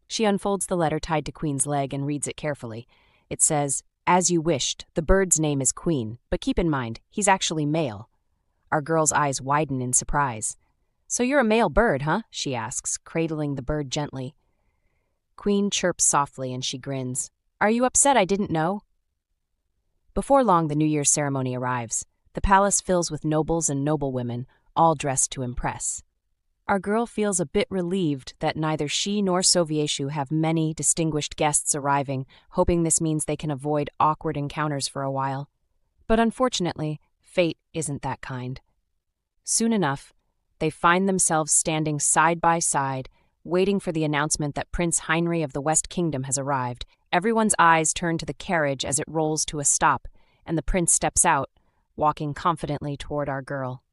She unfolds the letter tied to Queen's leg and reads it carefully. It says, "As you wished, the bird's name is Queen, but keep in mind, he's actually male." Our girl's eyes widen in surprise. "So you're a male bird, huh?" she asks, cradling the bird gently. Queen chirps softly and she grins. "Are you upset I didn't know?" Before long, the New Year's ceremony arrives. The palace fills with nobles and noblewomen, all dressed to impress. Our girl feels a bit relieved that neither she nor Sovieshu have many distinguished guests arriving, hoping this means they can avoid awkward encounters for a while. But unfortunately, fate isn't that kind. Soon enough, they find themselves standing side by side, waiting for the announcement that Prince Heinrich of the West Kingdom has arrived. Everyone's eyes turn to the carriage as it rolls to a stop, and the prince steps out, walking confidently toward our girl.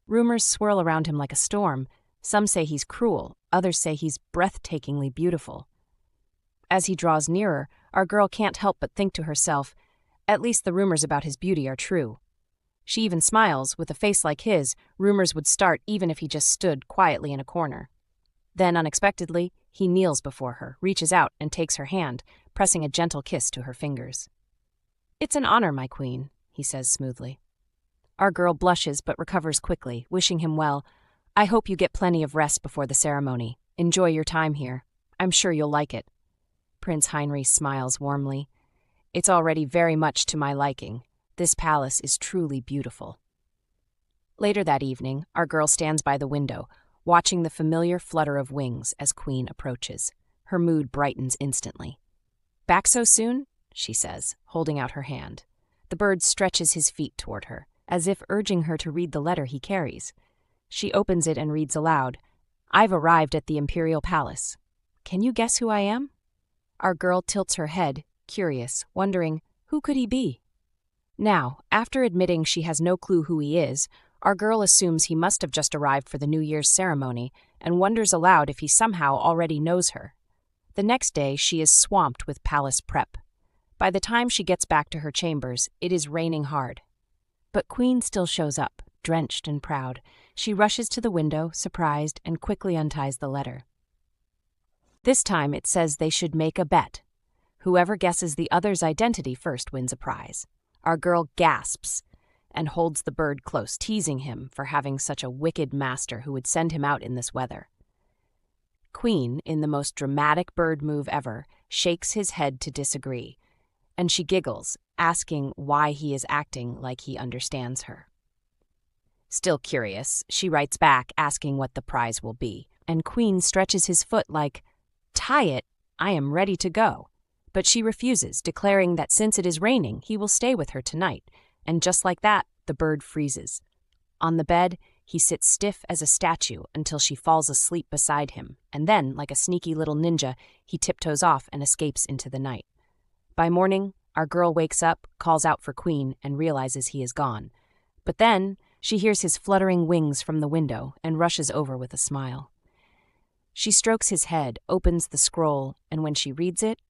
Rumors swirl around him like a storm. Some say he's cruel, others say he's breathtakingly beautiful. As he draws nearer, our girl can't help but think to herself, at least the rumors about his beauty are true. She even smiles. With a face like his, rumors would start even if he just stood quietly in a corner. Then, unexpectedly, he kneels before her, reaches out, and takes her hand, pressing a gentle kiss to her fingers. "It's an honor, my queen," he says smoothly. Our girl blushes but recovers quickly, wishing him well. "I hope you get plenty of rest before the ceremony. Enjoy your time here. I'm sure you'll like it." Prince Heinrich smiles warmly. "It's already very much to my liking. This palace is truly beautiful." Later that evening, our girl stands by the window, watching the familiar flutter of wings as Queen approaches. Her mood brightens instantly. "Back so soon?" she says, holding out her hand. The bird stretches his feet toward her, as if urging her to read the letter he carries. She opens it and reads aloud, "I've arrived at the Imperial Palace. Can you guess who I am?" Our girl tilts her head, curious, wondering, who could he be? Now, after admitting she has no clue who he is, our girl assumes he must have just arrived for the New Year's ceremony and wonders aloud if he somehow already knows her. The next day, she is swamped with palace prep. By the time she gets back to her chambers, it is raining hard. But Queen still shows up, drenched and proud. She rushes to the window, surprised, and quickly unties the letter. This time it says they should make a bet. Whoever guesses the other's identity first wins a prize. Our girl gasps and holds the bird close, teasing him for having such a wicked master who would send him out in this weather. Queen, in the most dramatic bird move ever, shakes his head to disagree, and she giggles, asking why he is acting like he understands her. Still curious, she writes back asking what the prize will be, and Queen stretches his foot like, "Tie it, I am ready to go." But she refuses, declaring that since it is raining, he will stay with her tonight, and just like that, the bird freezes. On the bed, he sits stiff as a statue until she falls asleep beside him, and then, like a sneaky little ninja, he tiptoes off and escapes into the night. By morning, our girl wakes up, calls out for Queen, and realizes he is gone. But then, she hears his fluttering wings from the window and rushes over with a smile. She strokes his head, opens the scroll, and when she reads it,